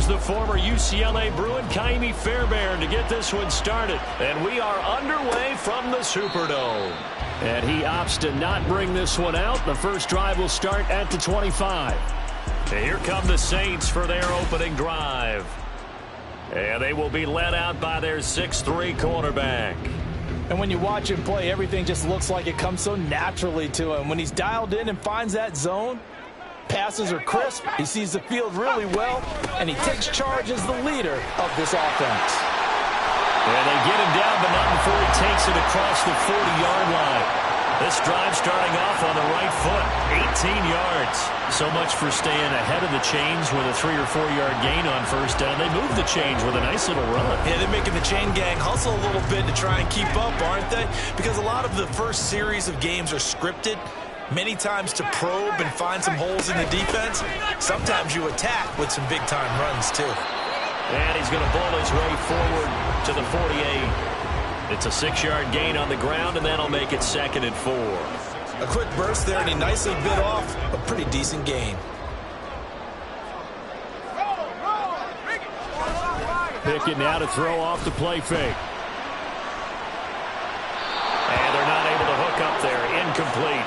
here's the former UCLA Bruin, Kaimi Fairbairn, to get this one started. And we are underway from the Superdome. And he opts to not bring this one out. The first drive will start at the 25. And here come the Saints for their opening drive. And they will be led out by their 6'3" quarterback. And when you watch him play, everything just looks like it comes so naturally to him. When he's dialed in and finds that zone, passes are crisp, he sees the field really well, and he takes charge as the leader of this offense. And they get him down, but not before he takes it across the 40-yard line. This drive starting off on the right foot, 18 yards. So much for staying ahead of the chains with a 3- or 4-yard gain on first down. They move the chains with a nice little run. Yeah, they're making the chain gang hustle a little bit to try and keep up, aren't they? Because a lot of the first series of games are scripted, many times to probe and find some holes in the defense. Sometimes you attack with some big-time runs, too. And he's going to ball his way forward to the 48. It's a 6-yard gain on the ground, and that'll make it 2nd and 4. A quick burst there, and he nicely bit off a pretty decent gain. Pickett now to throw off the play fake. And they're not able to hook up there. Incomplete.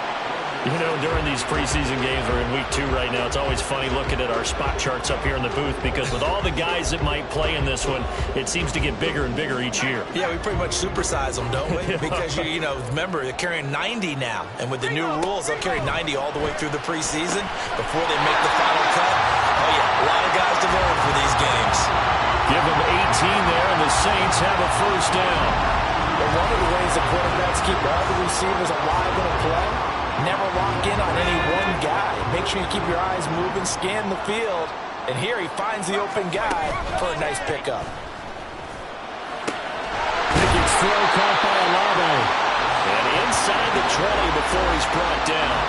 You know, during these preseason games, we're in week 2 right now, it's always funny looking at our spot charts up here in the booth because with all the guys that might play in this one, it seems to get bigger and bigger each year. Yeah, we pretty much supersize them, don't we? Because, you know, remember, they're carrying 90 now. And with the new rules, they'll carry 90 all the way through the preseason before they make the final cut. Oh, yeah, a lot of guys to learn for these games. Give them 18 there, and the Saints have a first down. But one of the ways the quarterbacks keep all the receivers alive in a play, never lock in on any one guy. Make sure you keep your eyes moving, scan the field. And here he finds the open guy for a nice pickup. Pickett's throw caught by Olave. And inside the 20 before he's brought down.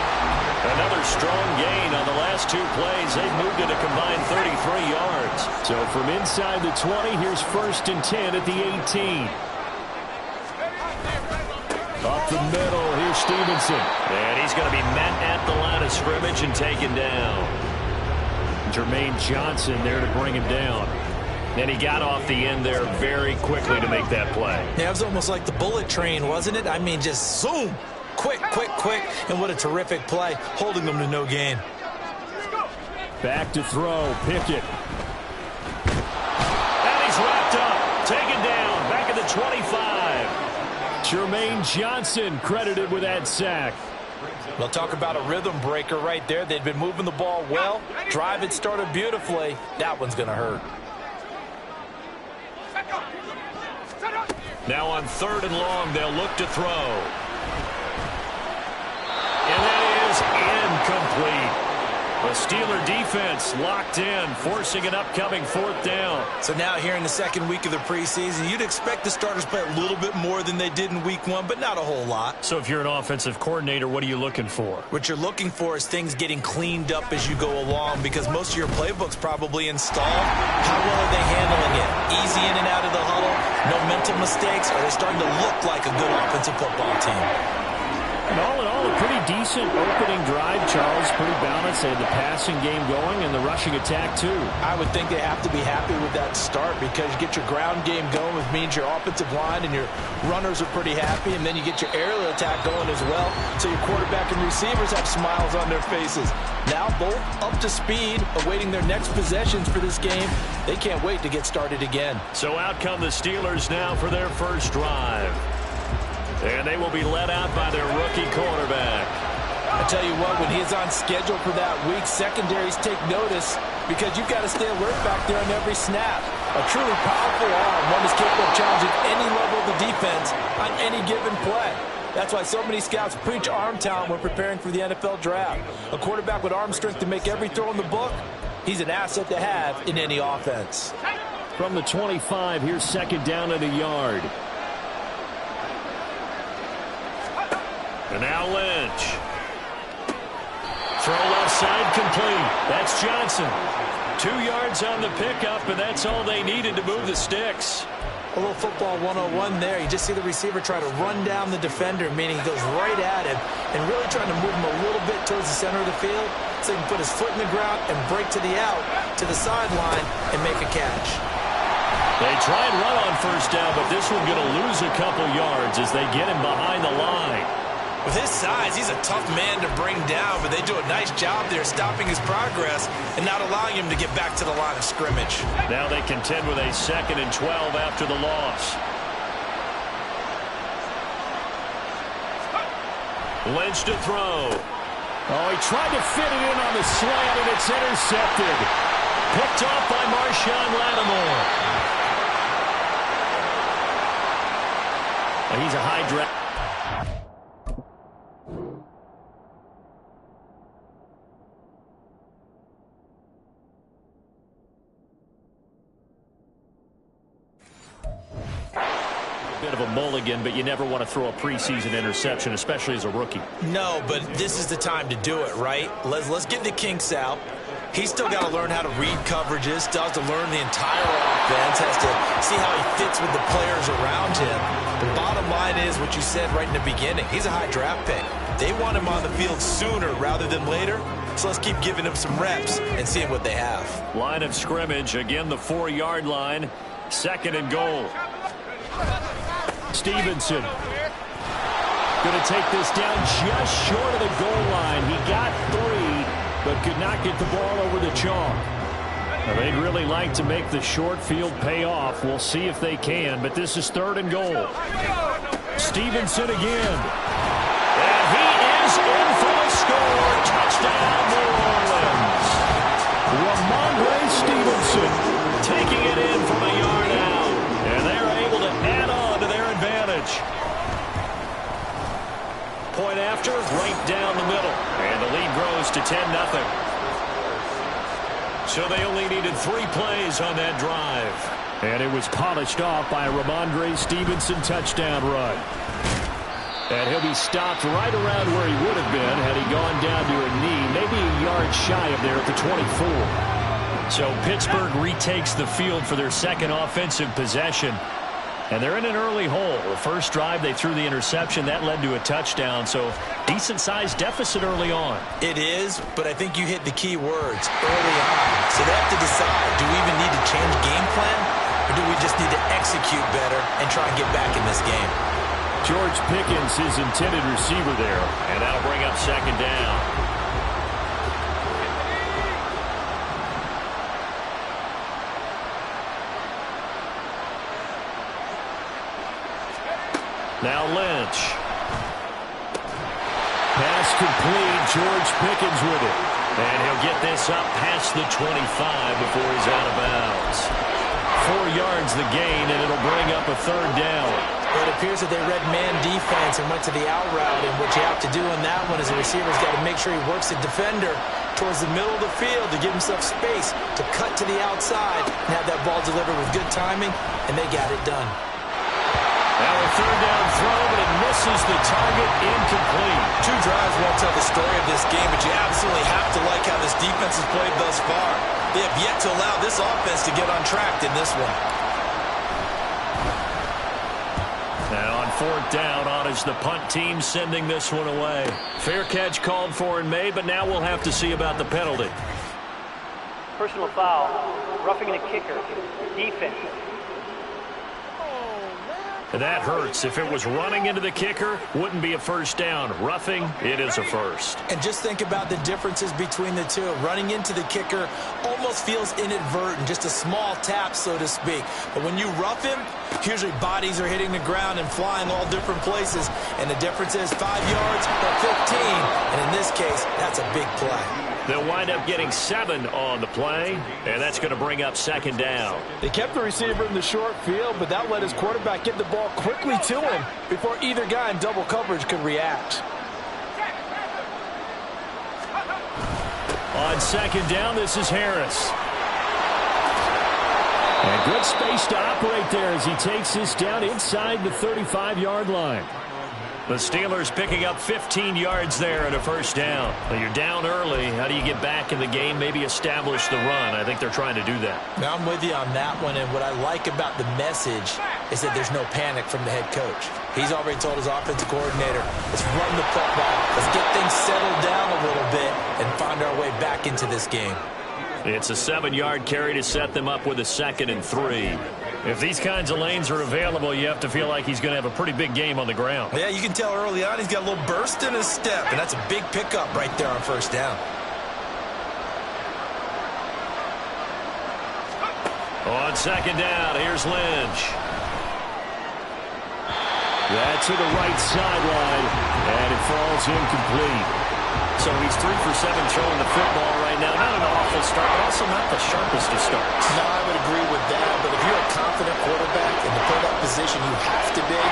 Another strong gain on the last 2 plays. They've moved it a combined 33 yards. So from inside the 20, here's 1st and 10 at the 18. Up the middle, here's Stevenson. And he's going to be met at the line of scrimmage and taken down. Jermaine Johnson there to bring him down. And he got off the end there very quickly to make that play. Yeah, it was almost like the bullet train, wasn't it? I mean, just zoom. Quick, quick, quick. And what a terrific play, holding them to no gain. Back to throw, Pickett. And he's wrapped up, taken down, back at the 25. Jermaine Johnson credited with that sack. We'll talk about a rhythm breaker right there. They'd been moving the ball well. Drive had started beautifully. That one's going to hurt. Now on 3rd and long, they'll look to throw. And that is incomplete. The Steeler defense locked in, forcing an upcoming 4th down. So now here in the 2nd week of the preseason, you'd expect the starters to play a little bit more than they did in week 1, but not a whole lot. So if you're an offensive coordinator, what are you looking for? What you're looking for is things getting cleaned up as you go along because most of your playbook's probably installed. How well are they handling it? Easy in and out of the huddle? No mental mistakes? Are they starting to look like a good offensive football team? And all in all, a pretty decent opening drive, Charles. Pretty balanced. They had the passing game going and the rushing attack, too. I would think they have to be happy with that start because you get your ground game going, which means your offensive line and your runners are pretty happy, and then you get your aerial attack going as well, so your quarterback and receivers have smiles on their faces. Now both up to speed, awaiting their next possessions for this game. They can't wait to get started again. So out come the Steelers now for their first drive. And they will be led out by their rookie quarterback. I tell you what, when he's on schedule for that week, secondaries take notice because you've got to stay alert back there on every snap. A truly powerful arm, one is capable of challenging any level of the defense on any given play. That's why so many scouts preach arm talent when preparing for the NFL draft. A quarterback with arm strength to make every throw in the book, he's an asset to have in any offense. From the 25, here's 2nd down at a yard. And now Lynch. Throw left side complete. That's Johnson. 2 yards on the pickup, and that's all they needed to move the sticks. A little football 101 there. You just see the receiver try to run down the defender, meaning he goes right at him and really trying to move him a little bit towards the center of the field. so he can put his foot in the ground and break to the out, to the sideline, and make a catch. They try and run on first down, but this one's going to lose a couple yards as they get him behind the line. With his size, he's a tough man to bring down, but they do a nice job there stopping his progress and not allowing him to get back to the line of scrimmage. Now they contend with a 2nd and 12 after the loss. Lynch to throw. Oh, he tried to fit it in on the slant, and it's intercepted. Picked off by Marshawn Lattimore. He's a high draft. Bit of a mulligan, but you never want to throw a preseason interception, especially as a rookie. No, but this is the time to do it, right? Let's get the kinks out. He's still got to learn how to read coverages, still has to learn the entire offense, has to see how he fits with the players around him. The bottom line is what you said right in the beginning. He's a high draft pick. They want him on the field sooner rather than later, so let's keep giving him some reps and seeing what they have. Line of scrimmage, again the 4-yard line, 2nd and goal. Stevenson going to take this down just short of the goal line. He got 3, but could not get the ball over the chalk. Now, they'd really like to make the short field pay off. We'll see if they can, but this is 3rd and goal. Stevenson again. And he is in for the score. Touchdown, New Orleans. Ramondre Stevenson taking it in from a yard out. And they're able to add on to their advantage. Point after, right down the middle. And the lead grows to 10-0. So they only needed 3 plays on that drive. And it was polished off by a Ramondre Stevenson touchdown run. And he'll be stopped right around where he would have been had he gone down to a knee, maybe a yard shy of there at the 24. So Pittsburgh retakes the field for their 2nd offensive possession. And they're in an early hole. The first drive, they threw the interception. That led to a touchdown. So decent-sized deficit early on. It is, but I think you hit the key words early on. So they have to decide, do we even need to change game plan? Or do we just need to execute better and try and get back in this game? George Pickens, his intended receiver there. And that'll bring up 2nd down. Now Lynch. Pass complete. George Pickens with it. And he'll get this up past the 25 before he's out of bounds. 4 yards the gain, and it'll bring up a 3rd down. It appears that they read man defense and went to the out route, and what you have to do in that one is the receiver's got to make sure he works the defender towards the middle of the field to give himself space to cut to the outside and have that ball delivered with good timing, and they got it done. Now a 3rd down throw, but it misses the target, incomplete. 2 drives won't tell the story of this game, but you absolutely have to like how this defense has played thus far. They have yet to allow this offense to get on track in this one. Now on 4th down, on is the punt team sending this one away. Fair catch called for and made, but now we'll have to see about the penalty. Personal foul, roughing the kicker, defense. That hurts. If it was running into the kicker, wouldn't be a 1st down. Roughing, it is a 1st. And just think about the differences between the two. Running into the kicker almost feels inadvertent, just a small tap, so to speak. But when you rough him, usually bodies are hitting the ground and flying all different places. And the difference is 5 yards or 15. And in this case, that's a big play. They'll wind up getting 7 on the play, and that's going to bring up 2nd down. They kept the receiver in the short field, but that let his quarterback get the ball quickly to him before either guy in double coverage could react. On 2nd down, this is Harris. And good space to operate there as he takes this down inside the 35-yard line. The Steelers picking up 15 yards there and a 1st down. Well, you're down early. How do you get back in the game, maybe establish the run? I think they're trying to do that. Now I'm with you on that one, and what I like about the message is that there's no panic from the head coach. He's already told his offensive coordinator, let's run the football, let's get things settled down a little bit and find our way back into this game. It's a 7-yard carry to set them up with a 2nd and 3. If these kinds of lanes are available, you have to feel like he's going to have a pretty big game on the ground. Yeah, you can tell early on he's got a little burst in his step, and that's a big pickup right there on first down. On 2nd down, here's Lynch. That's to the right sideline, and it falls incomplete. So he's 3 for 7 throwing the football right now. Not an awful start, but also not the sharpest of starts. No, I would agree with that, but if you're a confident quarterback in the play-up position you have to be,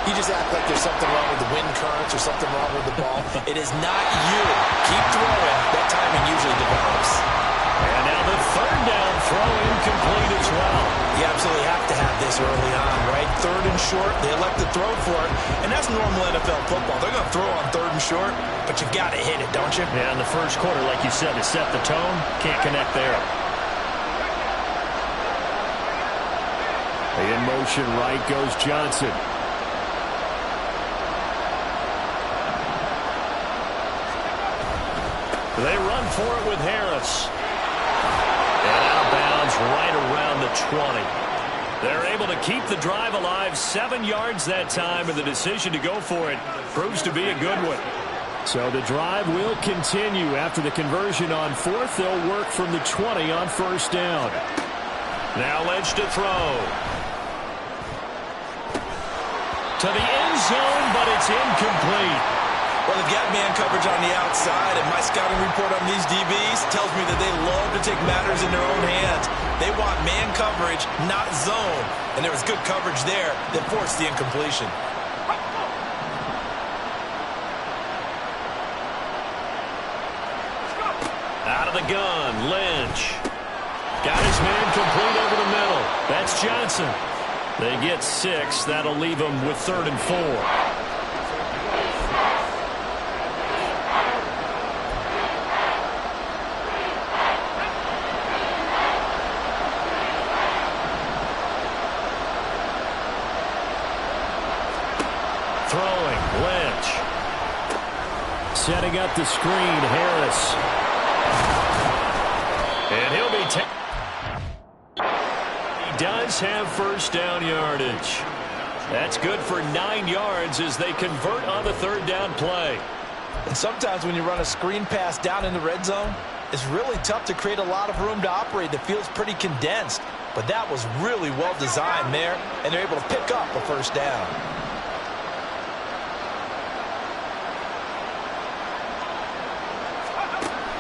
you just act like there's something wrong with the wind currents or something wrong with the ball. It is not you. Keep throwing. That timing usually develops. And now the 3rd down throw incomplete as well. You absolutely have to have this early on, right? 3rd and short, they elect to throw for it, and that's normal NFL football. They're going to throw on 3rd and short, but you got to hit it, don't you? Yeah, in the first quarter, like you said, to set the tone, can't connect there. In motion, right goes Johnson. They run for it with Harris. And out of bounds right around the 20. They're able to keep the drive alive, 7 yards that time, and the decision to go for it proves to be a good one. So the drive will continue. After the conversion on 4th, they'll work from the 20 on 1st down. Now Lynch to throw. To the end zone, but it's incomplete. Well, they've got man coverage on the outside, and my scouting report on these DBs tells me that they love to take matters in their own hands. They want man coverage, not zone. And there was good coverage there that forced the incompletion. Out of the gun, Lynch. Got his man complete over the middle. That's Johnson. They get 6. That'll leave them with 3rd and 4. Throwing, Lynch. Setting up the screen, Harris. And he'll be He does have 1st down yardage. That's good for 9 yards as they convert on the 3rd down play. And sometimes when you run a screen pass down in the red zone, it's really tough to create a lot of room to operate. The field's pretty condensed. But that was really well designed there, and they're able to pick up a 1st down.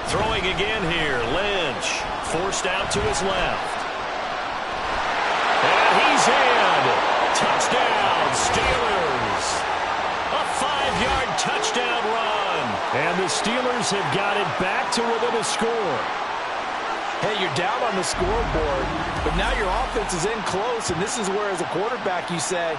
Throwing again here, Lynch. Forced out to his left. And he's in. Touchdown, Steelers. A 5-yard touchdown run. And the Steelers have got it back to within a score. Hey, you're down on the scoreboard, but now your offense is in close, and this is where, as a quarterback, you say,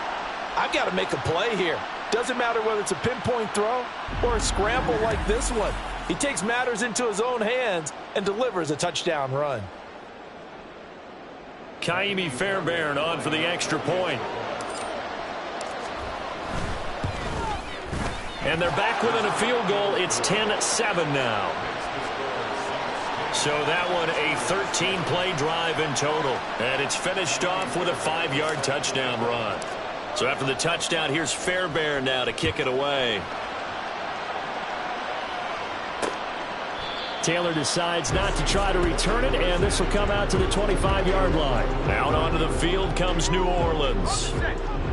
I've got to make a play here. Doesn't matter whether it's a pinpoint throw or a scramble like this one. He takes matters into his own hands and delivers a touchdown run. Kaimi Fairbairn on for the extra point. And they're back within a field goal. It's 10-7 now. So that one a 13-play drive in total. And it's finished off with a 5-yard touchdown run. So after the touchdown, here's Fairbairn now to kick it away. Taylor decides not to try to return it, and this will come out to the 25-yard line. Out onto the field comes New Orleans.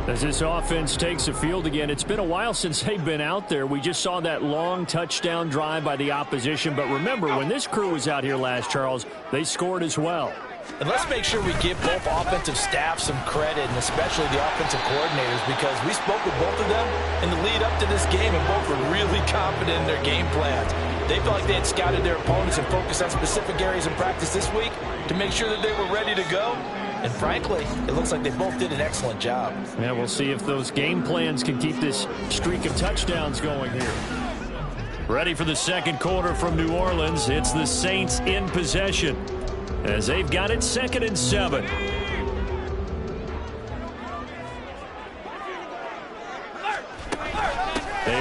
As this offense takes the field again, it's been a while since they've been out there. We just saw that long touchdown drive by the opposition. But remember, when this crew was out here last, Charles, they scored as well. And let's make sure we give both offensive staff some credit, and especially the offensive coordinators, because we spoke with both of them in the lead up to this game, and both were really confident in their game plans. They felt like they had scouted their opponents and focused on specific areas in practice this week to make sure that they were ready to go. And frankly, it looks like they both did an excellent job. Yeah, we'll see if those game plans can keep this streak of touchdowns going here. Ready for the second quarter from New Orleans. It's the Saints in possession as they've got it 2nd and 7.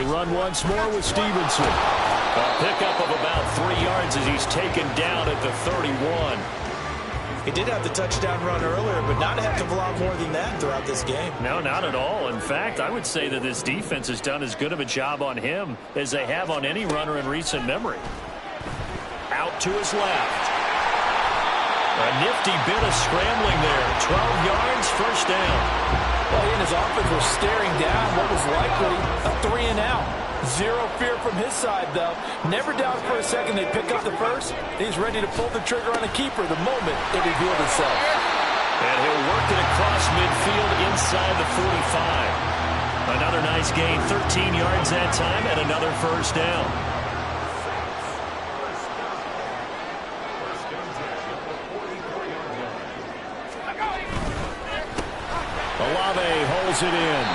run once more with Stevenson. A pickup of about 3 yards as he's taken down at the 31. He did have the touchdown run earlier, but not a heck of a lot more than that throughout this game. No, not at all. In fact, I would say that this defense has done as good of a job on him as they have on any runner in recent memory. Out to his left. A nifty bit of scrambling there. 12 yards, first down. Well, he and his offense were staring down what was likely a 3-and-out. Zero fear from his side, though. Never doubted for a second they'd pick up the first. He's ready to pull the trigger on a keeper the moment it revealed itself. And he'll work it across midfield inside the 45. Another nice gain, 13 yards that time, and another first down. Olave holds it in.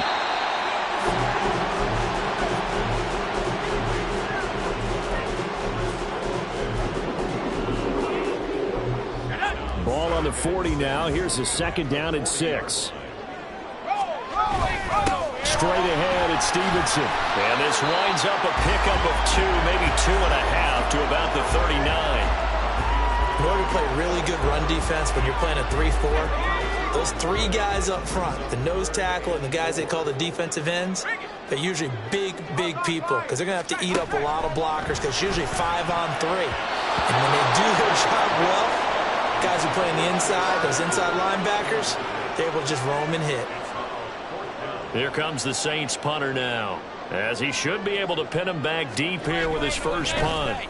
Ball on the 40 now. Here's a second down and 6. Straight ahead, it's Stevenson. And this winds up a pickup of 2, maybe 2.5 to about the 39. In order to play really good run defense when you're playing a 3-4, those 3 guys up front, the nose tackle and the guys they call the defensive ends, they're usually big, big people because they're going to have to eat up a lot of blockers because it's usually 5-on-3. And when they do their job well, guys who play on the inside, those inside linebackers, they're able to just roam and hit. Here comes the Saints punter now, as he should be able to pin him back deep here with his first punt.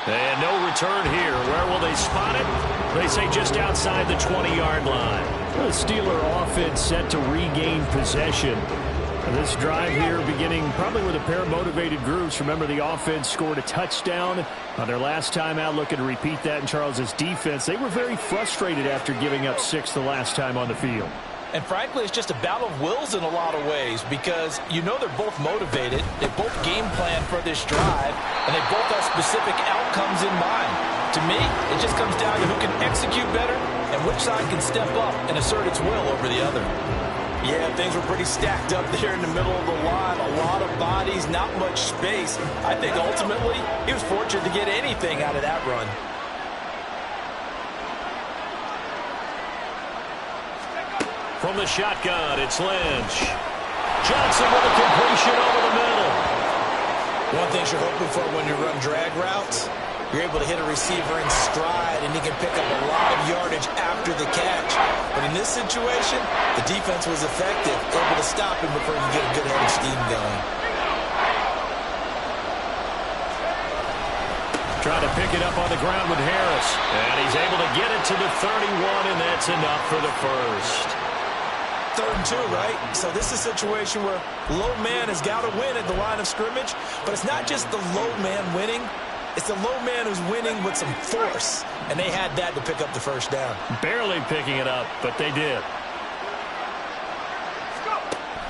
And no return here. Where will they spot it? They say just outside the 20-yard line. The Steeler offense set to regain possession. And this drive here beginning probably with a pair of motivated groups. Remember, the offense scored a touchdown on their last time out, looking to repeat that in Charles's defense. They were very frustrated after giving up 6 the last time on the field. And frankly, it's just a battle of wills in a lot of ways because you know they're both motivated, they both game plan for this drive, and they both have specific outcomes in mind. To me, it just comes down to who can execute better and which side can step up and assert its will over the other. Yeah, things were pretty stacked up there in the middle of the line. A lot of bodies, not much space. I think ultimately he was fortunate to get anything out of that run. From the shotgun, it's Lynch. Johnson with a completion over the middle. One thing you're hoping for when you run drag routes, you're able to hit a receiver in stride, and he can pick up a lot of yardage after the catch. But in this situation, the defense was effective, able to stop him before you get a good head of steam going. Trying to pick it up on the ground with Harris. And he's able to get it to the 31, and that's enough for the first. 3rd and 2, right? So this is a situation where low man has got to win at the line of scrimmage, but it's not just the low man winning. It's the low man who's winning with some force, and they had that to pick up the first down. Barely picking it up, but they did.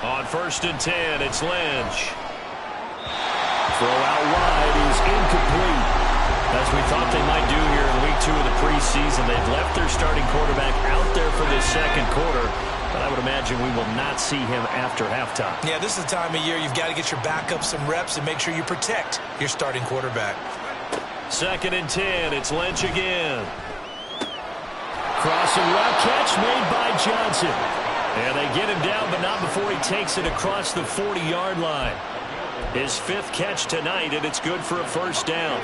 On 1st and 10, it's Lynch. Throw out wide is incomplete. As we thought they might do here in week 2 of the preseason, they've left their starting quarterback out there for this second quarter. But I would imagine we will not see him after halftime. Yeah, this is the time of year you've got to get your backup some reps and make sure you protect your starting quarterback. 2nd and 10, it's Lynch again. Crossing route catch made by Johnson. And they get him down, but not before he takes it across the 40-yard line. His 5th catch tonight, and it's good for a first down.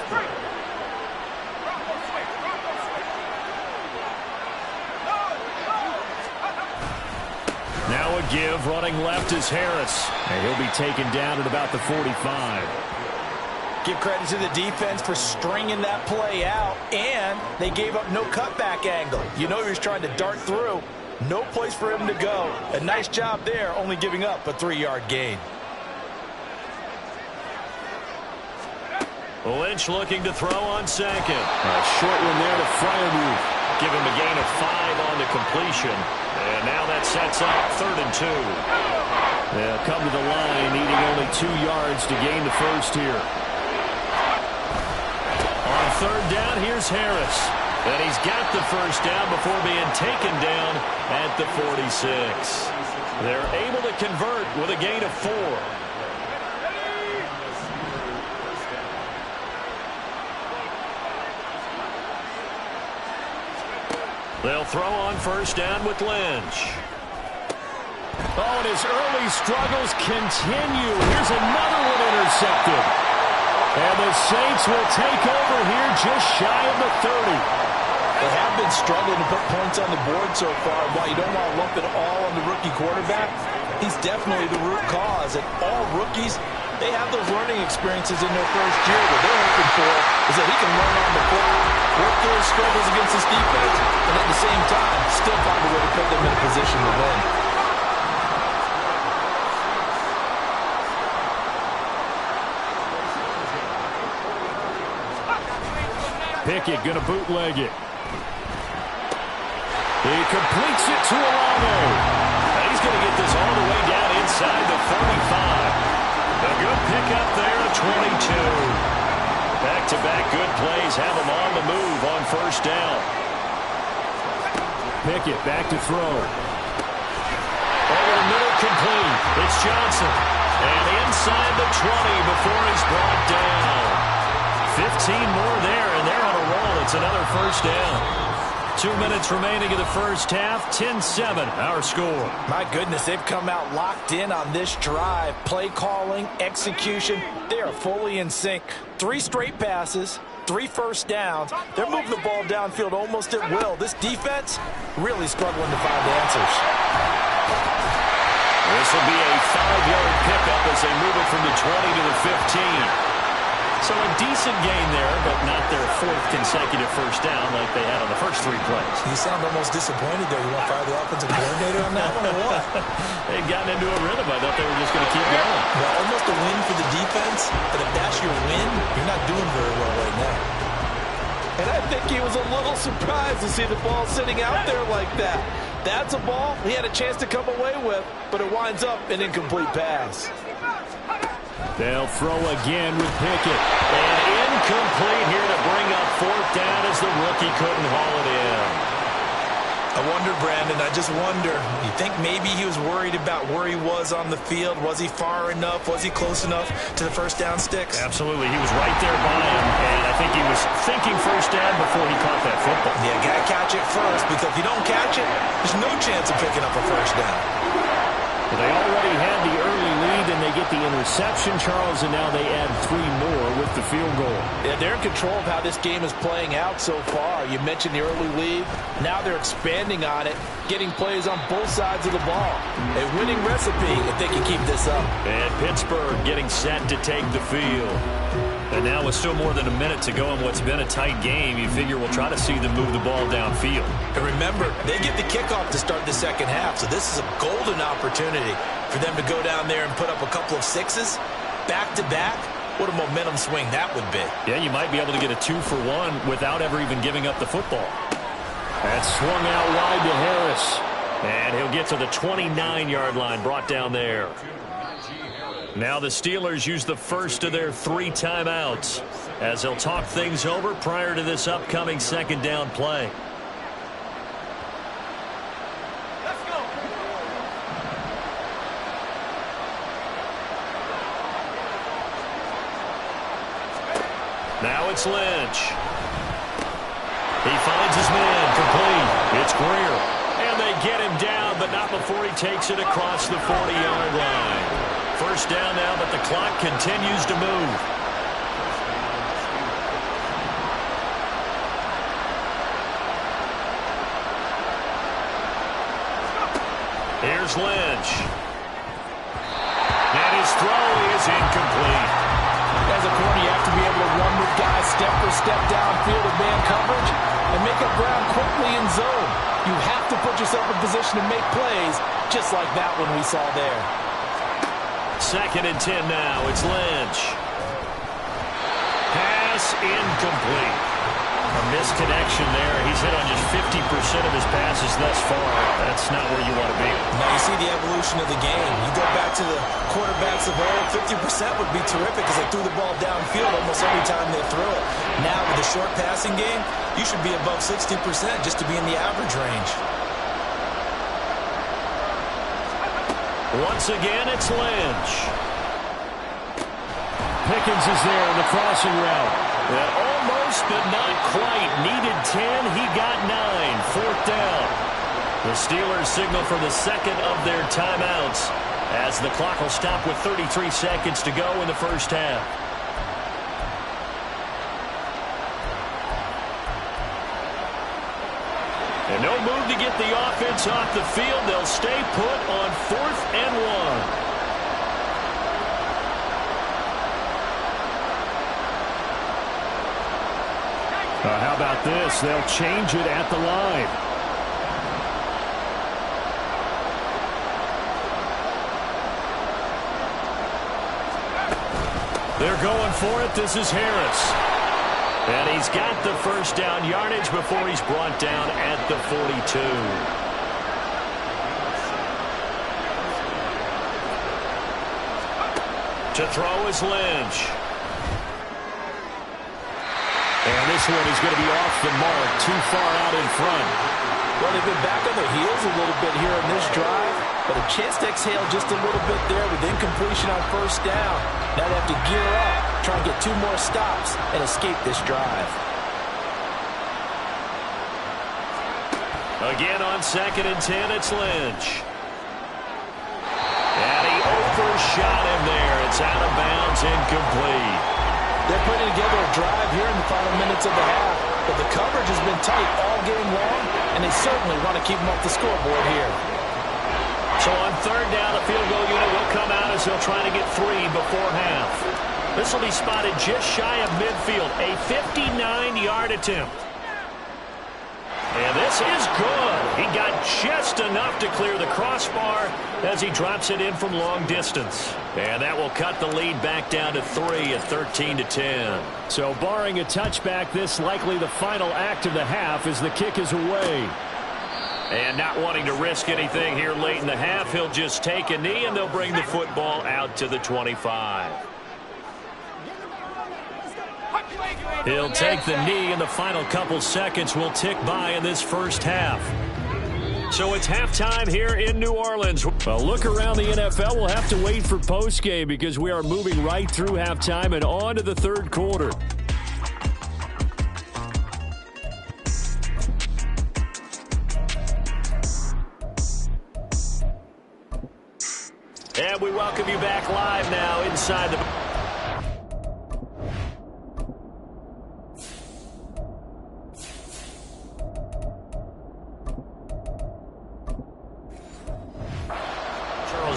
Now a give, running left is Harris. And he'll be taken down at about the 45. Give credit to the defense for stringing that play out, and they gave up no cutback angle. You know he was trying to dart through. No place for him to go. A nice job there, only giving up a 3-yard gain. Lynch looking to throw on 2nd. A short one there to Freiermuth. Give him a gain of 5 on the completion. And now that sets up 3rd and 2. They'll come to the line, needing only 2 yards to gain the first here. On 3rd down, here's Harris. And he's got the first down before being taken down at the 46. They're able to convert with a gain of 4. They'll throw on first down with Lynch. Oh, and his early struggles continue. Here's another one intercepted. And the Saints will take over here just shy of the 30. They have been struggling to put points on the board so far. While you don't want to lump it all on the rookie quarterback, he's definitely the root cause. And all rookies, they have those learning experiences in their first year. What they're hoping for is that he can learn on the fly, work through his struggles against this defense, and at the same time, still find a way to put them in a position to win. Pickett going to bootleg it. He completes it to Alamo. He's going to get this all the way down inside the 45. A good pickup there at 22. Back-to-back good plays have him on the move on first down. Pickett back to throw. Over the middle, complete. It's Johnson. And inside the 20 before he's brought down. 15 more there, and they're on a roll. It's another first down. 2 minutes remaining in the first half. 10-7, our score. My goodness, they've come out locked in on this drive. Play calling, execution, they are fully in sync. 3 straight passes, 3 first downs. They're moving the ball downfield almost at will. This defense really struggling to find answers. This will be a 5-yard pickup as they move it from the 20 to the 15. So a decent gain there, but not their 4th consecutive first down like they had on the first 3 plays. You sound almost disappointed there. You want to fire the offensive coordinator on that one or what? They'd gotten into a rhythm. I thought they were just going to keep going. Well, almost a win for the defense, but if that's your win, you're not doing very well right now. And I think he was a little surprised to see the ball sitting out there like that. That's a ball he had a chance to come away with, but it winds up an incomplete pass. They'll throw again with Pickett. And incomplete here to bring up 4th down as the rookie couldn't haul it in. I wonder, Brandon, I just wonder. You think maybe he was worried about where he was on the field? Was he far enough? Was he close enough to the first down sticks? Absolutely. He was right there by him, and I think he was thinking first down before he caught that football. Yeah, got to catch it first, because if you don't catch it, there's no chance of picking up a first down. Well, they already had the early lead, and they get the interception, Charles, and now they add 3 more with the field goal. Yeah, they're in control of how this game is playing out so far. You mentioned the early lead. Now they're expanding on it, getting plays on both sides of the ball. A winning recipe if they can keep this up. And Pittsburgh getting set to take the field. And now with still more than a minute to go in what's been a tight game, you figure we'll try to see them move the ball downfield. And remember, they get the kickoff to start the second half, so this is a golden opportunity for them to go down there and put up a couple of 6s back-to-back. What a momentum swing that would be. Yeah, you might be able to get a 2-for-1 without ever even giving up the football. That's swung out wide to Harris. And he'll get to the 29-yard line, brought down there. Now the Steelers use the first of their 3 timeouts as they'll talk things over prior to this upcoming second down play. Let's go. Now it's Lynch. He finds his man, complete. It's Greer. And they get him down, but not before he takes it across the 40-yard line. First down now, but the clock continues to move. Here's Lynch. And his throw is incomplete. As a corner, you have to be able to run with guys step for step downfield of man coverage and make up ground quickly in zone. You have to put yourself in position to make plays, just like that one we saw there. 2nd and 10 now. It's Lynch. Pass incomplete. A misconnection there. He's hit on just 50% of his passes thus far. That's not where you want to be. Now you see the evolution of the game. You go back to the quarterbacks of old, 50% would be terrific because they threw the ball downfield almost every time they threw it. Now with the short passing game, you should be above 60% just to be in the average range. Once again, it's Lynch. Pickens is there in the crossing route. And almost, but not quite. Needed 10. He got 9. Fourth down. The Steelers signal for the second of their timeouts as the clock will stop with 33 seconds to go in the first half. And no move to get the offense off the field. They'll stay put on 4th and 1. How about this? They'll change it at the line. They're going for it. This is Harris. And he's got the first down yardage before he's brought down at the 42. To throw is Lynch. And this one is going to be off the mark, too far out in front. Well, they've been back on their heels a little bit here in this drive, but a chance to exhale just a little bit there with incompletion on first down. Now they have to gear up, try and get 2 more stops, and escape this drive. Again on 2nd and 10, it's Lynch. And he overshot him there. It's out of bounds, incomplete. They're putting together a drive here in the final minutes of the half, but the coverage has been tight all game long, and they certainly want to keep them off the scoreboard here. So on 3rd down, the field goal unit will come out as they'll try to get 3 before half. This will be spotted just shy of midfield, a 59-yard attempt. And this is good. He got just enough to clear the crossbar as he drops it in from long distance. And that will cut the lead back down to 3 at 13-10. So barring a touchback, this likely the final act of the half as the kick is away. And not wanting to risk anything here late in the half, he'll just take a knee and they'll bring the football out to the 25. He'll take the knee, and the final couple seconds will tick by in this first half. So it's halftime here in New Orleans. Well, look around the NFL. We'll have to wait for postgame because we are moving right through halftime and on to the 3rd quarter. And we welcome you back live now inside the...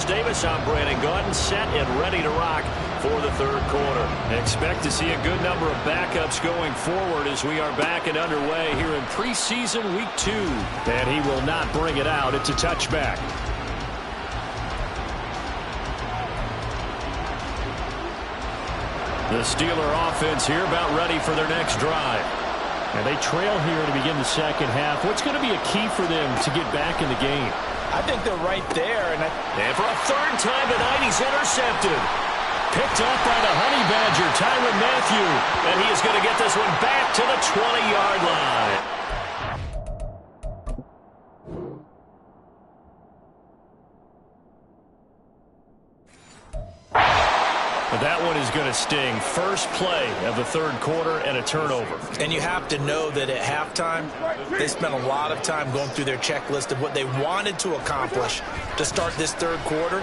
Davis, I'm Brandon Gaudin, set and ready to rock for the 3rd quarter. Expect to see a good number of backups going forward as we are back and underway here in preseason week 2. And he will not bring it out. It's a touchback. The Steeler offense here about ready for their next drive. And they trail here to begin the second half. What's going to be a key for them to get back in the game? I think they're right there. And for a 3rd time tonight, he's intercepted. Picked up by the Honey Badger, Tyrann Mathieu. And he is going to get this one back to the 20-yard line. But that one is going to sting. First play of the 3rd quarter and a turnover. And you have to know that at halftime, they spent a lot of time going through their checklist of what they wanted to accomplish to start this 3rd quarter.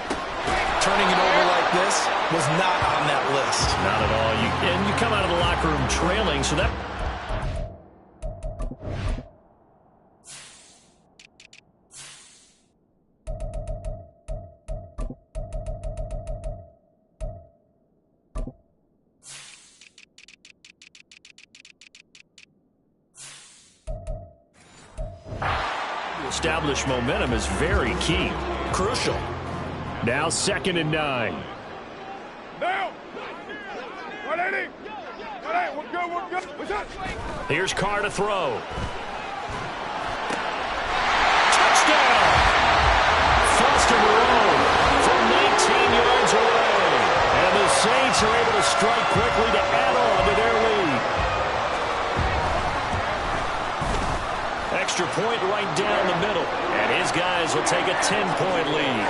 Turning it over like this was not on that list. Not at all. And you come out of the locker room trailing, so that... Establish momentum is very key. Crucial. Now 2nd and 9. Now! 180! 180! We're good, we're good. What's up? Here's Carr to throw. Touchdown! Foster Moreau from 19 yards away. And the Saints are able to strike quickly to add on to their lead. Extra point right down the middle. And his guys will take a 10-point lead.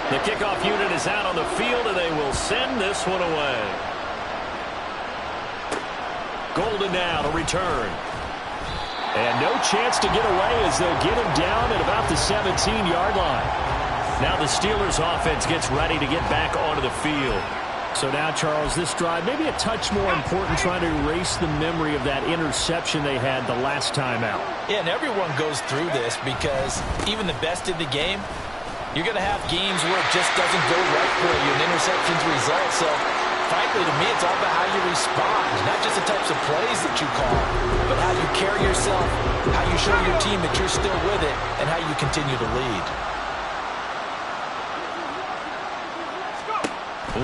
The kickoff unit is out on the field, and they will send this one away. Golden now to return. And no chance to get away as they'll get him down at about the 17-yard line. Now the Steelers offense gets ready to get back onto the field. So now, Charles, this drive maybe a touch more important, trying to erase the memory of that interception they had the last time out. Yeah, and everyone goes through this because even the best in the game, you're going to have games where it just doesn't go right for you and interceptions result. So, frankly, to me, it's all about how you respond, not just the types of plays that you call, but how you carry yourself, how you show your team that you're still with it, and how you continue to lead.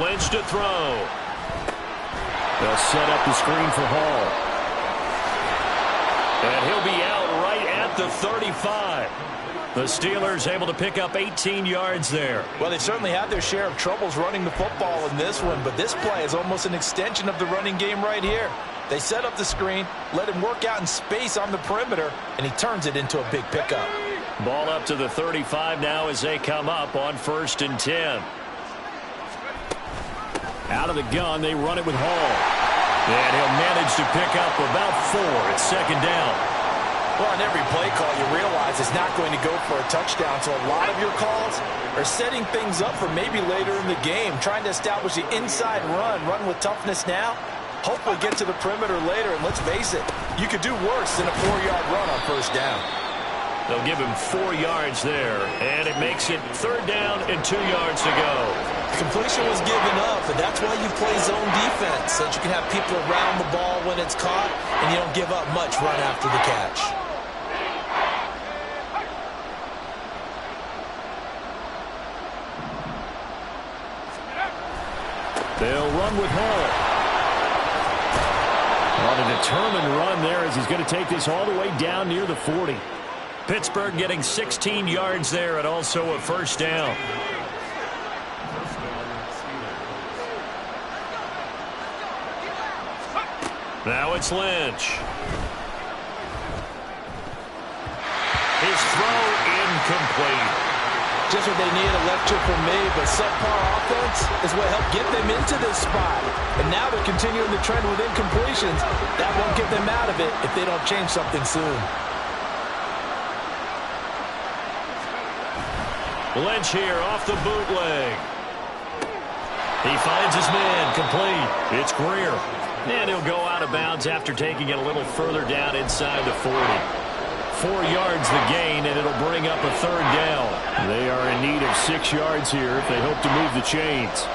Lynch to throw. They'll set up the screen for Hall. And he'll be out right at the 35. The Steelers able to pick up 18 yards there. Well, they certainly had their share of troubles running the football in this one, but this play is almost an extension of the running game right here. They set up the screen, let him work out in space on the perimeter, and he turns it into a big pickup. Ball up to the 35 now as they come up on 1st and 10. Out of the gun, they run it with Hall. And he'll manage to pick up about 4 at 2nd down. Well, on every play call, you realize it's not going to go for a touchdown, so a lot of your calls are setting things up for maybe later in the game, trying to establish the inside run with toughness now, hopefully get to the perimeter later, and let's face it, you could do worse than a 4-yard run on 1st down. They'll give him 4 yards there, and it makes it 3rd down and 2 yards to go. Completion was given up, and that's why you play zone defense, so that you can have people around the ball when it's caught, and you don't give up much run after the catch. They'll run with Hall. On a determined run there as he's going to take this all the way down near the 40. Pittsburgh getting 16 yards there and also a 1st down. Now it's Lynch. His throw incomplete. Just what they need, a lecture from me, but subpar offense is what helped get them into this spot. And now they're continuing the trend with incompletions. That won't get them out of it if they don't change something soon. Lynch here off the bootleg. He finds his man, complete. It's Greer. And he'll go out of bounds after taking it a little further down inside the 40. 4 yards the gain, and it'll bring up a 3rd down. They are in need of 6 yards here if they hope to move the chains.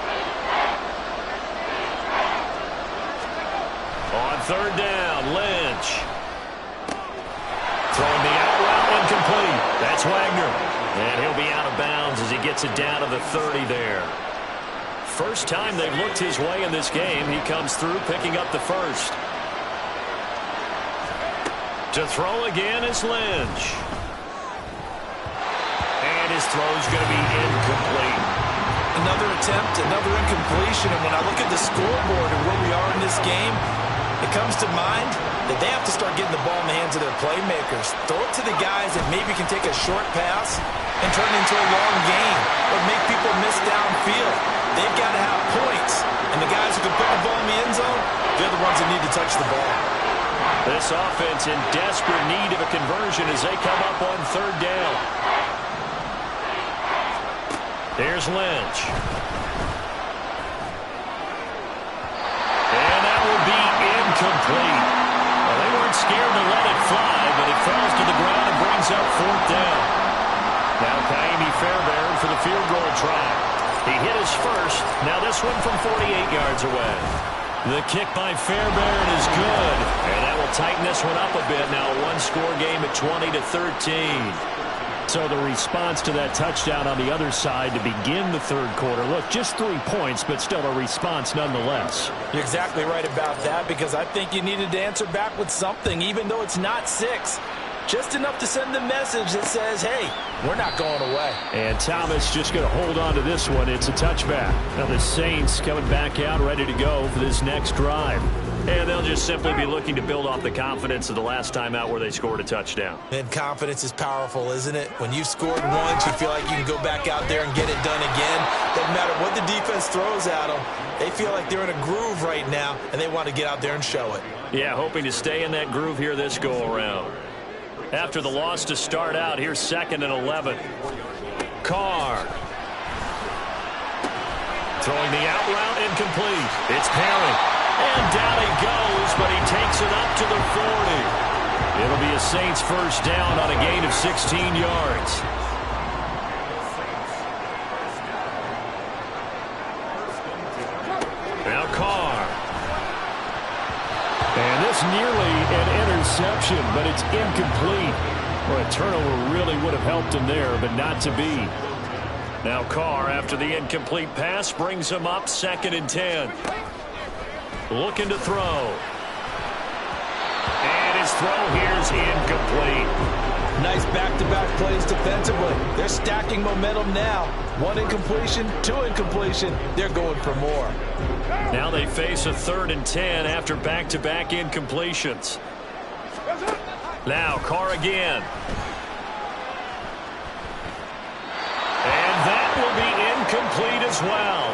On 3rd down, Lynch. Throwing the out route, incomplete. That's Wagner. And he'll be out of bounds as he gets it down to the 30 there. First time they've looked his way in this game. He comes through picking up the 1st. To throw again is Lynch. And his throw's going to be incomplete. Another attempt, another incompletion. And when I look at the scoreboard and where we are in this game, it comes to mind that they have to start getting the ball in the hands of their playmakers. Throw it to the guys that maybe can take a short pass and turn it into a long gain or make people miss downfield. They've got to have points. And the guys who can put the ball in the end zone, they're the ones that need to touch the ball. This offense in desperate need of a conversion as they come up on 3rd down. Here's Lynch. And that will be incomplete. Well, they weren't scared to let it fly, but it falls to the ground and brings up 4th down. Now Kaimi Fairbairn for the field goal try. He hit his first. Now this one from 48 yards away. The kick by Fairbairn is good. And that will tighten this one up a bit. Now a one-score game at 20-13. So the response to that touchdown on the other side to begin the 3rd quarter. Look, just 3 points, but still a response nonetheless. You're exactly right about that, because I think you needed to answer back with something, even though it's not 6. Just enough to send the message that says, hey, we're not going away. And Thomas just going to hold on to this one. It's a touchback. Now the Saints coming back out ready to go for this next drive. And they'll just simply be looking to build off the confidence of the last time out where they scored a touchdown. And confidence is powerful, isn't it? When you've scored once, you feel like you can go back out there and get it done again. No matter what the defense throws at them, they feel like they're in a groove right now, and they want to get out there and show it. Yeah, hoping to stay in that groove here this go-around. After the loss to start out, here's 2nd and 11. Carr. Throwing the out route, incomplete. It's Perry. And down he goes, but he takes it up to the 40. It'll be a Saints first down on a gain of 16 yards. Now Carr. And this nearly an interception, but it's incomplete. Well, a turnover really would have helped him there, but not to be. Now Carr, after the incomplete pass, brings him up 2nd and 10. Looking to throw. And his throw here's incomplete. Nice back-to-back plays defensively. They're stacking momentum now. 1 incompletion, 2 incompletion. They're going for more. Now they face a 3rd and 10 after back-to-back incompletions. Now Carr again. And that will be incomplete as well.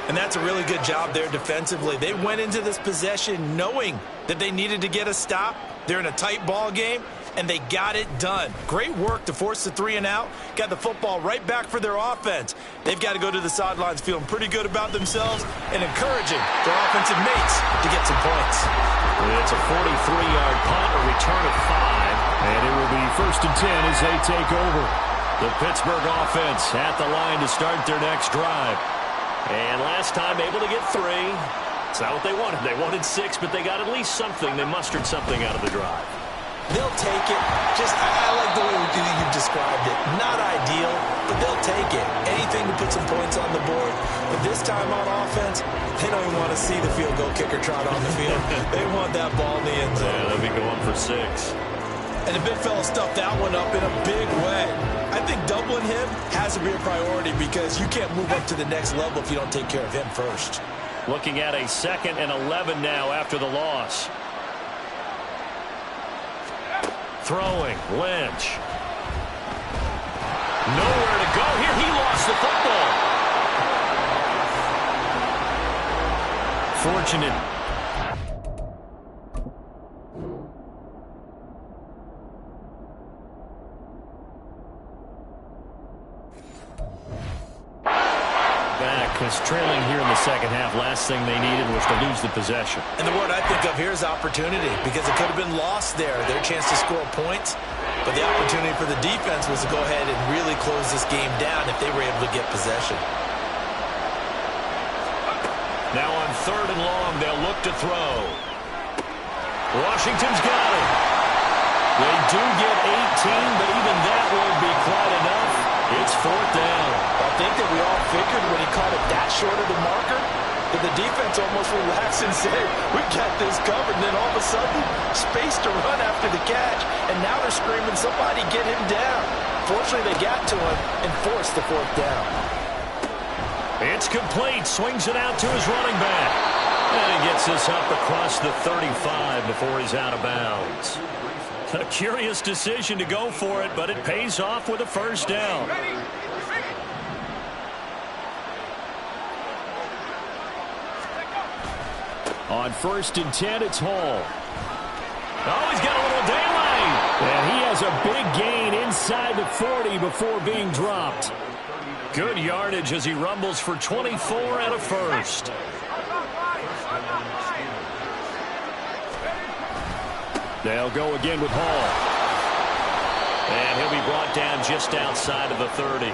And that's a really good job there defensively. They went into this possession knowing that they needed to get a stop. They're in a tight ball game, and they got it done. Great work to force the 3 and out. Got the football right back for their offense. They've got to go to the sidelines feeling pretty good about themselves and encouraging their offensive mates to get some points. It's a 43-yard punt, a return of 5, and it will be 1st and 10 as they take over. The Pittsburgh offense at the line to start their next drive. And last time able to get 3. It's not what they wanted. They wanted 6, but they got at least something. They mustered something out of the drive. They'll take it. I like the way you've described it. Not ideal, but they'll take it. Anything to put some points on the board. But this time on offense, they don't even want to see the field goal kicker trot on the field. They want that ball in the end zone. Yeah, they'll be going for 6. And the big fella stuffed that one up in a big way. I think doubling him has to be a priority because you can't move up to the next level if you don't take care of him first. Looking at a 2nd and 11 now after the loss. Throwing, Lynch. Nowhere to go here. He lost the football. Fortunate. Is trailing here in the second half. Last thing they needed was to lose the possession. And the word I think of here is opportunity because it could have been lost there. Their chance to score points. But the opportunity for the defense was to go ahead and really close this game down if they were able to get possession. Now on 3rd and long, they'll look to throw. Washington's got it. They do get 18, but even that won't be quite enough. It's 4th down. I think that we all figured when he caught it that short of the marker that the defense almost relaxed and said, we got this covered. And then all of a sudden, space to run after the catch. And now they're screaming, somebody get him down. Fortunately, they got to him and forced the 4th down. It's complete. Swings it out to his running back. And he gets this up across the 35 before he's out of bounds. A curious decision to go for it, but it pays off with a 1st down. On 1st and 10, it's Hall. Oh, he's got a little daylight. And he has a big gain inside the 40 before being dropped. Good yardage as he rumbles for 24 and a 1st. They'll go again with Hall. And he'll be brought down just outside of the 30.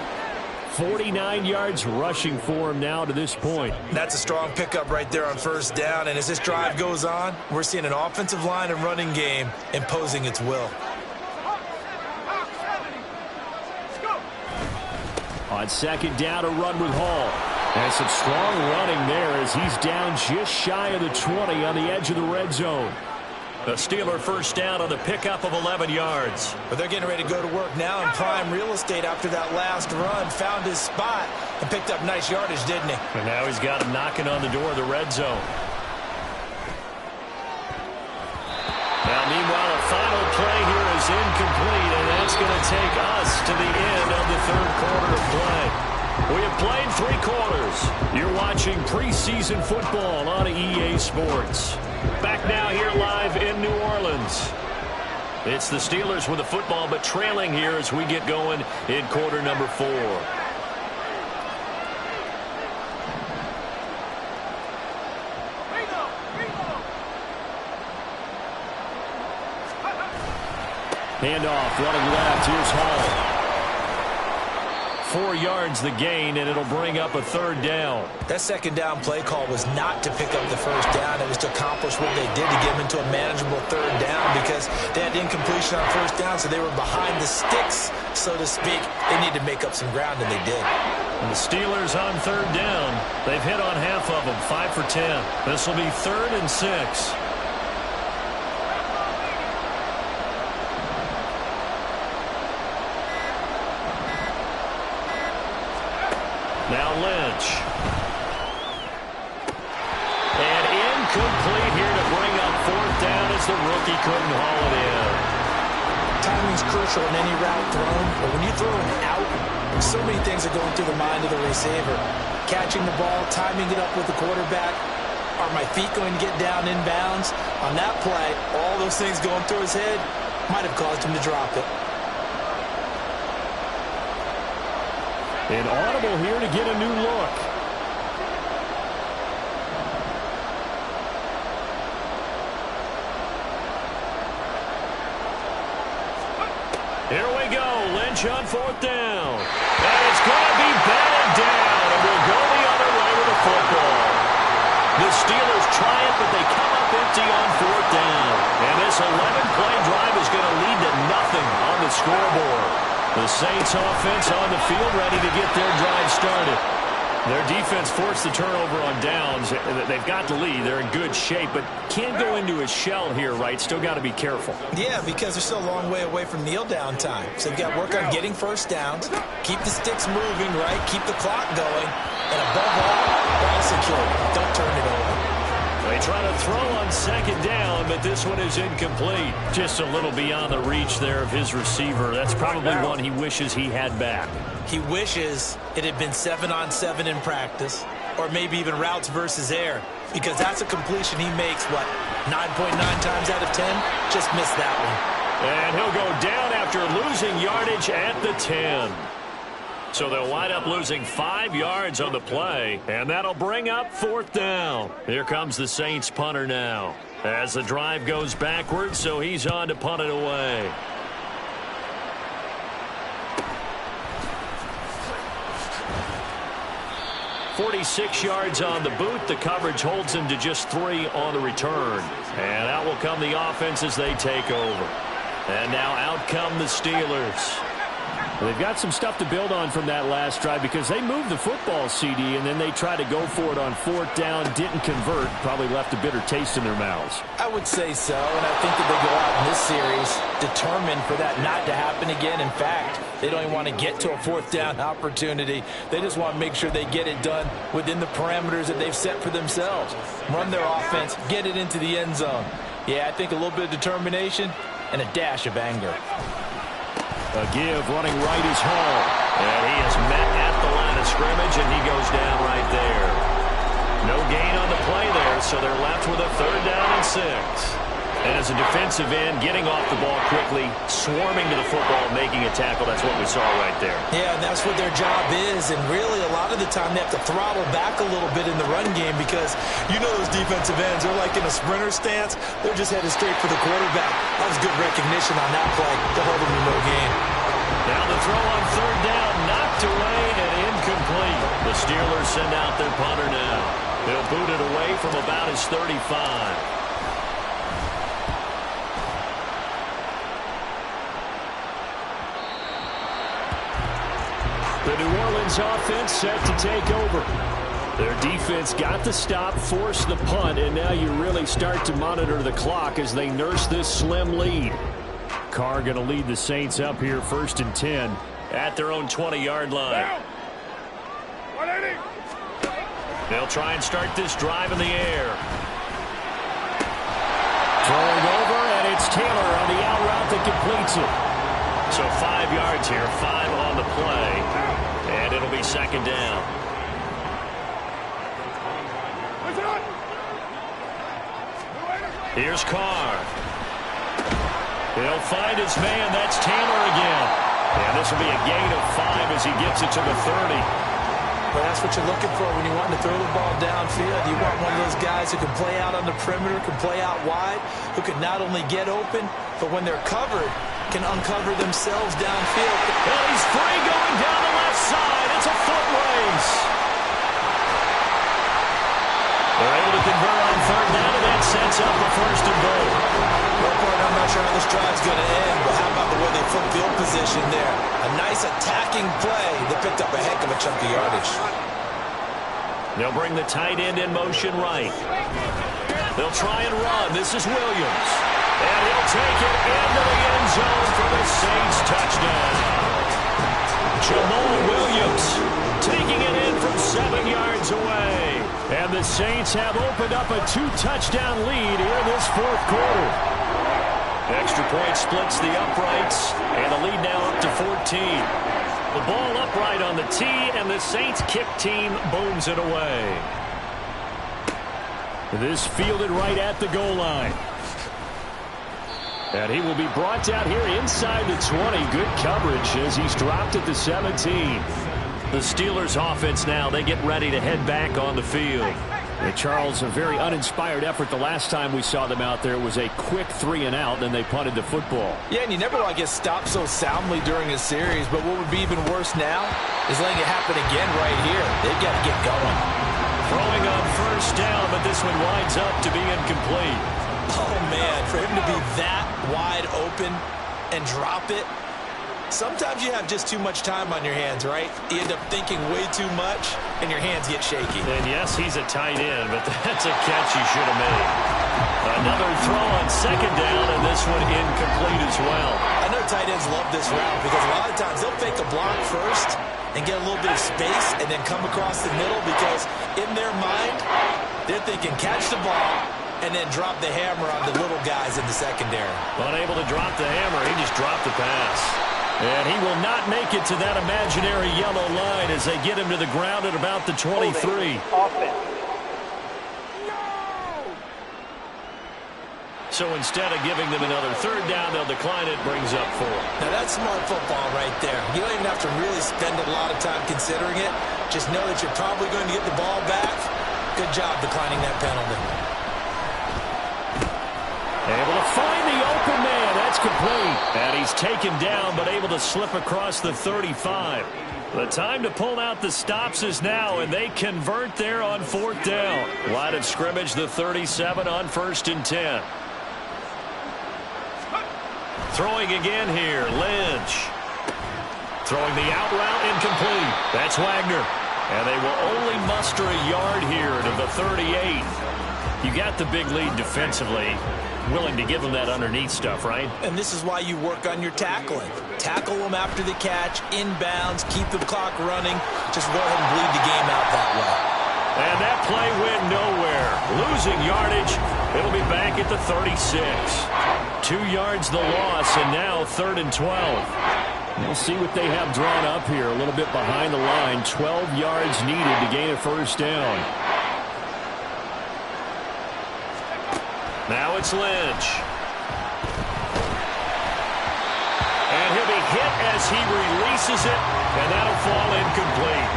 49 yards rushing for him now to this point. That's a strong pickup right there on 1st down. And as this drive goes on, we're seeing an offensive line and running game imposing its will. On 2nd down, a run with Hall. And some strong running there as he's down just shy of the 20 on the edge of the red zone. The Steeler 1st down on the pickup of 11 yards. But they're getting ready to go to work now in prime real estate after that last run. Found his spot and picked up nice yardage, didn't he? And now he's got him knocking on the door of the red zone. Now, meanwhile, a final play here is incomplete, and that's going to take us to the end of the 3rd quarter of play. We have played 3 quarters. You're watching preseason football on EA Sports. Back now here live in New Orleans. It's the Steelers with the football, but trailing here as we get going in quarter number 4. Handoff, running left. Here's Hall. 4 yards the gain, and it'll bring up a 3rd down. That 2nd down play call was not to pick up the 1st down. It was to accomplish what they did to get them into a manageable 3rd down because they had incompletion on 1st down, so they were behind the sticks, so to speak. They needed to make up some ground, and they did. And the Steelers on 3rd down. They've hit on half of them, 5 for 10. This will be 3rd and 6. Now Lynch. And incomplete here to bring up 4th down as the rookie couldn't haul it in. Timing's crucial in any route thrown, but when you throw an out, so many things are going through the mind of the receiver. Catching the ball, timing it up with the quarterback. Are my feet going to get down in bounds? On that play, all those things going through his head might have caused him to drop it. An audible here to get a new look. Here we go. Lynch on 4th down. And it's going to be batted down. And we'll go the other way with the football. The Steelers try it, but they come up empty on 4th down. And this 11-play drive is going to lead to nothing on the scoreboard. The Saints offense on the field ready to get their drive started. Their defense forced the turnover on downs. They've got the lead. They're in good shape, but can't go into a shell here, right? Still got to be careful. Yeah, because they're still a long way away from kneel down time. So they've got to work on getting 1st downs, keep the sticks moving, right? Keep the clock going. And above all, ball security. Don't turn it over. They try to throw on 2nd down, but this one is incomplete. Just a little beyond the reach there of his receiver. That's probably one he wishes he had back. He wishes it had been 7-on-7 in practice, or maybe even routes versus air, because that's a completion he makes, 9.9 times out of 10? Just missed that one. And he'll go down after losing yardage at the 10. So they'll wind up losing 5 yards on the play, and that'll bring up 4th down. Here comes the Saints punter now as the drive goes backwards, so he's on to punt it away. .46 yards on the boot. The coverage holds him to just 3 on the return. And out will come the offense as they take over. And now out come the Steelers. They've got some stuff to build on from that last drive because they moved the football, CD, and then they tried to go for it on 4th down, didn't convert, probably left a bitter taste in their mouths. I would say so, and I think that they go out in this series determined for that not to happen again. In fact, they don't even want to get to a 4th down opportunity. They just want to make sure they get it done within the parameters that they've set for themselves. Run their offense, get it into the end zone. Yeah, I think a little bit of determination and a dash of anger. A give, running right is Hall. And he is met at the line of scrimmage, and he goes down right there. No gain on the play there, so they're left with a 3rd down and 6. And as a defensive end, getting off the ball quickly, swarming to the football, making a tackle, that's what we saw right there. Yeah, and that's what their job is, and really a lot of the time they have to throttle back a little bit in the run game because you know those defensive ends, they're like in a sprinter stance. They're just headed straight for the quarterback. That was good recognition on that play to hold them to no gain. Now the throw on 3rd down, knocked away and incomplete. The Steelers send out their punter now. They'll boot it away from about his 35. The New Orleans offense set to take over. Their defense got the stop, forced the punt, and now you really start to monitor the clock as they nurse this slim lead. Carr going to lead the Saints up here 1st and 10 at their own 20-yard line. They'll try and start this drive in the air. Throwing over, and it's Taylor on the out route that completes it. So 5 yards here, 5 on the play. And It'll be second down. Here's Carr. He'll find his man. That's Taylor again. And this will be a gain of 5 as he gets it to the 30. Well, that's what you're looking for when you want to throw the ball downfield. You want one of those guys who can play out on the perimeter, can play out wide, who can not only get open, but when they're covered, can uncover themselves downfield. And he's free going down the left side. It's a foot race. They're able to convert on third down, and that sets up a first and goal. Well, partner, I'm not sure how this drive's going to end, but how about the way they flip field position there? A nice attacking play that picked up a heck of a chunk of yardage. They'll bring the tight end in motion right. They'll try and run. This is Williams. And he'll take it into the end zone for the Saints touchdown. Jamal Williams taking it in from 7 yards away. And the Saints have opened up a 2-touchdown lead here in this fourth quarter. Extra point splits the uprights, and the lead now up to 14. The ball upright on the tee, and the Saints kick team booms it away. This fielded right at the goal line. And he will be brought down here inside the 20. Good coverage as he's dropped at the 17. The Steelers offense now, they get ready to head back on the field. And Charles, a very uninspired effort the last time we saw them out there. It was a quick 3-and-out, then they punted the football. Yeah, and you never want to get stopped so soundly during a series, but what would be even worse now is letting it happen again right here. They've got to get going. Throwing on first down, but this one winds up to be incomplete. Oh, man, for him to be that wide open and drop it, sometimes you have just too much time on your hands, right? You end up thinking way too much, and your hands get shaky. And yes, he's a tight end, but that's a catch he should have made. Another throw on second down, and this one incomplete as well. I know tight ends love this route because a lot of times they'll fake a block first and get a little bit of space and then come across the middle because in their mind, they're thinking catch the ball and then drop the hammer on the little guys in the secondary. Unable to drop the hammer, he just dropped the pass. And he will not make it to that imaginary yellow line as they get him to the ground at about the 23. So instead of giving them another third down, they'll decline it, brings up 4. Now that's smart football right there. You don't even have to really spend a lot of time considering it. Just know that you're probably going to get the ball back. Good job declining that penalty. Able to find the open man. That's complete. And he's taken down, but able to slip across the 35. The time to pull out the stops is now, and they convert there on fourth down. Line of scrimmage, the 37 on 1st and 10. Throwing again here, Lynch. Throwing the out route, incomplete. That's Wagner. And they will only muster a yard here to the 38. You got the big lead defensively. Willing to give them that underneath stuff, right? And this is why you work on your tackling. Tackle them after the catch, inbounds, keep the clock running. Just go ahead and bleed the game out that way. And that play went nowhere. Losing yardage. It'll be back at the 36. 2 yards the loss, and now 3rd and 12. We'll see what they have drawn up here. A little bit behind the line. 12 yards needed to gain a first down. Now it's Lynch. And he'll be hit as he releases it, and that'll fall incomplete.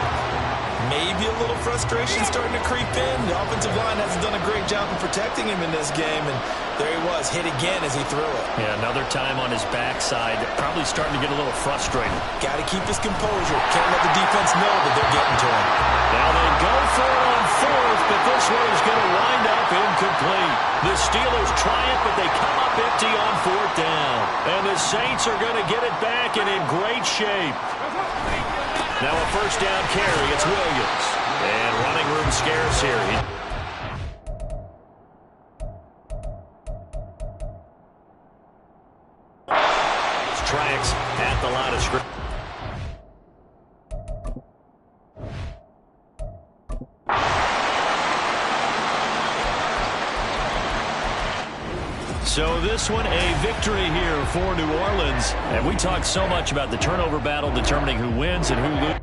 Maybe a little frustration starting to creep in. The offensive line hasn't done a great job of protecting him in this game, and there he was, hit again as he threw it. Yeah, another time on his backside, probably starting to get a little frustrated. Got to keep his composure. Can't let the defense know that they're getting to him. Now they go for it on 4th, but this one is going to wind up incomplete. The Steelers try it, but they come up empty on 4th down. And the Saints are going to get it back and in great shape. Now a first down carry. It's Williams. And running room scarce here. Tracks at the line of scrimmage. So this one, a victory here for New Orleans. And we talk so much about the turnover battle determining who wins and who loses.